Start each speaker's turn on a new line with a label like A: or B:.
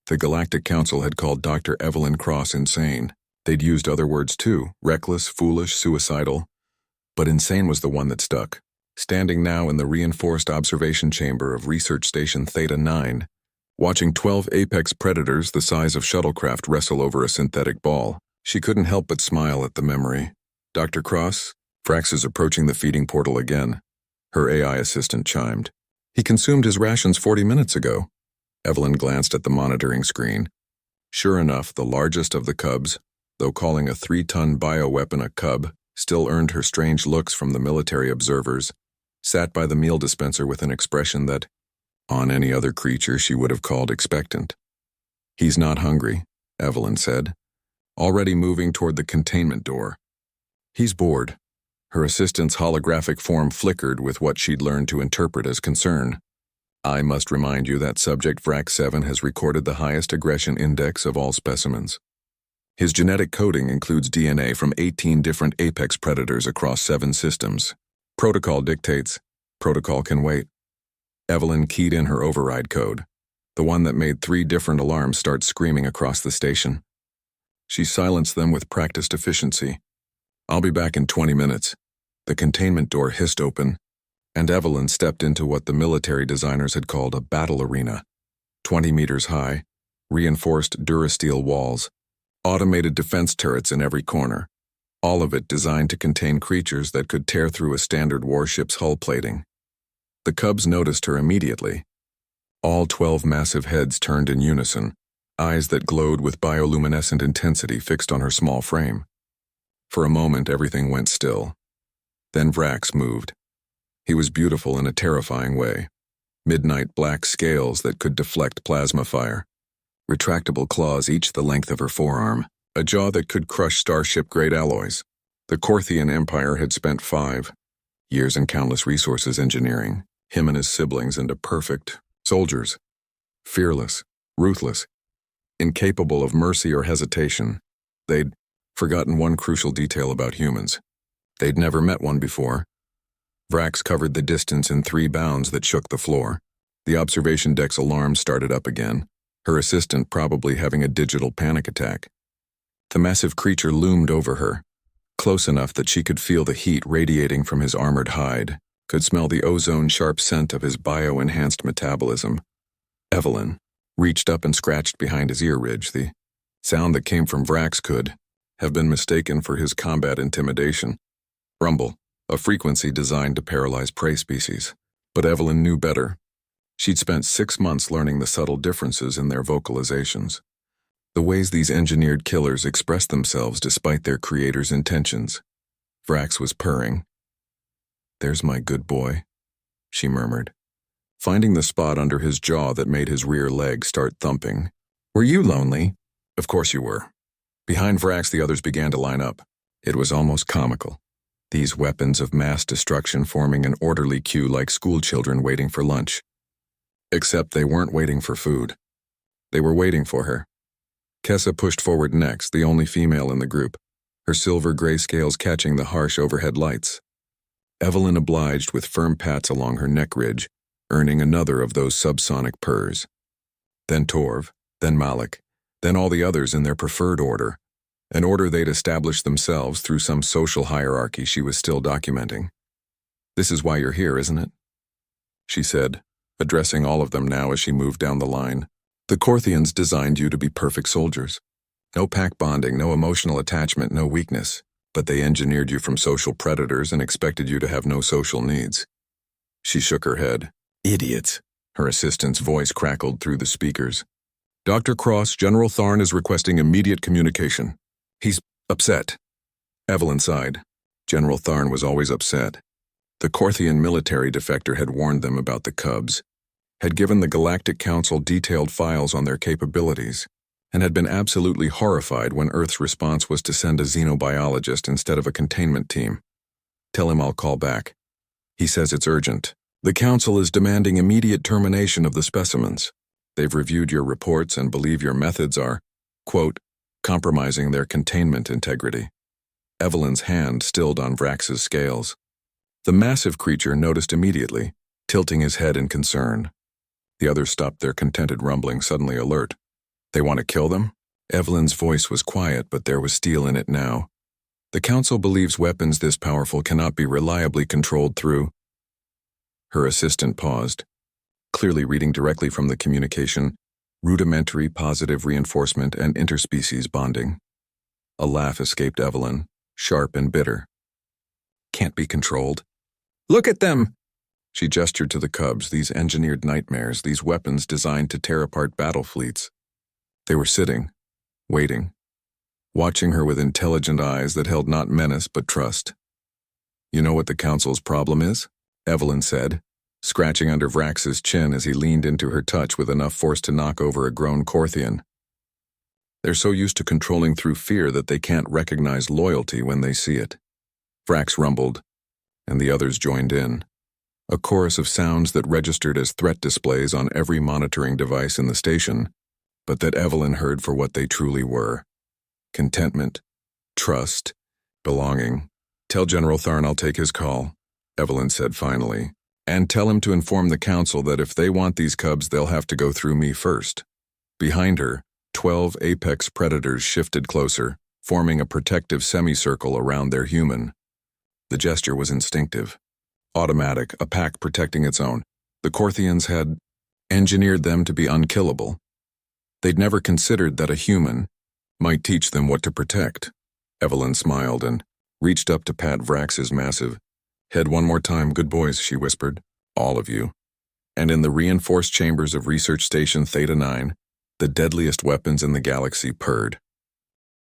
A: The Galactic Council had called Dr. Evelyn Cross insane. They'd used other words too, reckless, foolish, suicidal. But insane was the one that stuck. Standing now in the reinforced observation chamber of Research Station Theta 9, watching 12 apex predators the size of shuttlecraft wrestle over a synthetic ball, she couldn't help but smile at the memory. Dr. Cross? Vrax is approaching the feeding portal again. Her AI assistant chimed. He consumed his rations 40 minutes ago. Evelyn glanced at the monitoring screen. Sure enough, the largest of the cubs, though calling a 3-ton bioweapon a cub, still earned her strange looks from the military observers, sat by the meal dispenser with an expression that, on any other creature, she would have called expectant. He's not hungry, Evelyn said, already moving toward the containment door. He's bored. Her assistant's holographic form flickered with what she'd learned to interpret as concern. I must remind you that Subject Vrax 7 has recorded the highest aggression index of all specimens. His genetic coding includes DNA from 18 different apex predators across 7 systems. Protocol dictates. Protocol can wait. Evelyn keyed in her override code, the one that made 3 different alarms start screaming across the station. She silenced them with practiced efficiency. I'll be back in 20 minutes. The containment door hissed open, and Evelyn stepped into what the military designers had called a battle arena. 20 meters high, reinforced durasteel walls, automated defense turrets in every corner, all of it designed to contain creatures that could tear through a standard warship's hull plating. The cubs noticed her immediately. All 12 massive heads turned in unison, eyes that glowed with bioluminescent intensity fixed on her small frame. For a moment, everything went still. Then Vrax moved. He was beautiful in a terrifying way. Midnight black scales that could deflect plasma fire. Retractable claws each the length of her forearm. A jaw that could crush starship-grade alloys. The Korthian Empire had spent 5 years and countless resources engineering him and his siblings into perfect soldiers. Fearless, ruthless, incapable of mercy or hesitation. They'd forgotten one crucial detail about humans. They'd never met one before. Vrax covered the distance in 3 bounds that shook the floor. The observation deck's alarm started up again, her assistant probably having a digital panic attack. The massive creature loomed over her, close enough that she could feel the heat radiating from his armored hide, could smell the ozone-sharp scent of his bio-enhanced metabolism. Evelyn reached up and scratched behind his ear ridge. The sound that came from Vrax could have been mistaken for his combat intimidation. Rumble, a frequency designed to paralyze prey species. But Evelyn knew better. She'd spent 6 months learning the subtle differences in their vocalizations. The ways these engineered killers express themselves despite their creator's intentions. Vrax was purring. "There's my good boy," she murmured, finding the spot under his jaw that made his rear leg start thumping. "Were you lonely?" "Of course you were." Behind Vrax, the others began to line up. It was almost comical. These weapons of mass destruction forming an orderly queue like schoolchildren waiting for lunch. Except they weren't waiting for food. They were waiting for her. Kessa pushed forward next, the only female in the group, her silver-gray scales catching the harsh overhead lights. Evelyn obliged with firm pats along her neck ridge, earning another of those subsonic purrs. Then Torv, then Malik, then all the others in their preferred order, an order they'd established themselves through some social hierarchy she was still documenting. "This is why you're here, isn't it?" she said, addressing all of them now as she moved down the line. "The Korthians designed you to be perfect soldiers. No pack bonding, no emotional attachment, no weakness, but they engineered you from social predators and expected you to have no social needs." She shook her head. "Idiots." Her assistant's voice crackled through the speakers. "Dr. Cross, General Tharn is requesting immediate communication. He's upset." Evelyn sighed. General Tharn was always upset. The Korthian military defector had warned them about the cubs, had given the Galactic Council detailed files on their capabilities, and had been absolutely horrified when Earth's response was to send a xenobiologist instead of a containment team. "Tell him I'll call back. He says it's urgent. The Council is demanding immediate termination of the specimens. They've reviewed your reports and believe your methods are, quote, compromising their containment integrity." Evelyn's hand stilled on Vrax's scales. The massive creature noticed immediately, tilting his head in concern. The others stopped their contented rumbling, suddenly alert. They want to kill them? Evelyn's voice was quiet, but there was steel in it now. The Council believes weapons this powerful cannot be reliably controlled through. Her assistant paused, clearly reading directly from the communication, rudimentary positive reinforcement and interspecies bonding. A laugh escaped Evelyn, sharp and bitter. Can't be controlled. Look at them! She gestured to the cubs, these engineered nightmares, these weapons designed to tear apart battle fleets. They were sitting, waiting, watching her with intelligent eyes that held not menace but trust. You know what the Council's problem is? Evelyn said, scratching under Vrax's chin as he leaned into her touch with enough force to knock over a grown Corthian. They're so used to controlling through fear that they can't recognize loyalty when they see it. Vrax rumbled, and the others joined in. A chorus of sounds that registered as threat displays on every monitoring device in the station, but that Evelyn heard for what they truly were. Contentment, trust, belonging. Tell General Tharn I'll take his call, Evelyn said finally, and tell him to inform the Council that if they want these cubs, they'll have to go through me first. Behind her, 12 apex predators shifted closer, forming a protective semicircle around their human. The gesture was instinctive. Automatic, a pack protecting its own. The Corthians had engineered them to be unkillable. They'd never considered that a human might teach them what to protect. Evelyn smiled and reached up to pat Vrax's massive head. One more time, good boys, she whispered. All of you. And in the reinforced chambers of Research Station Theta 9, the deadliest weapons in the galaxy purred.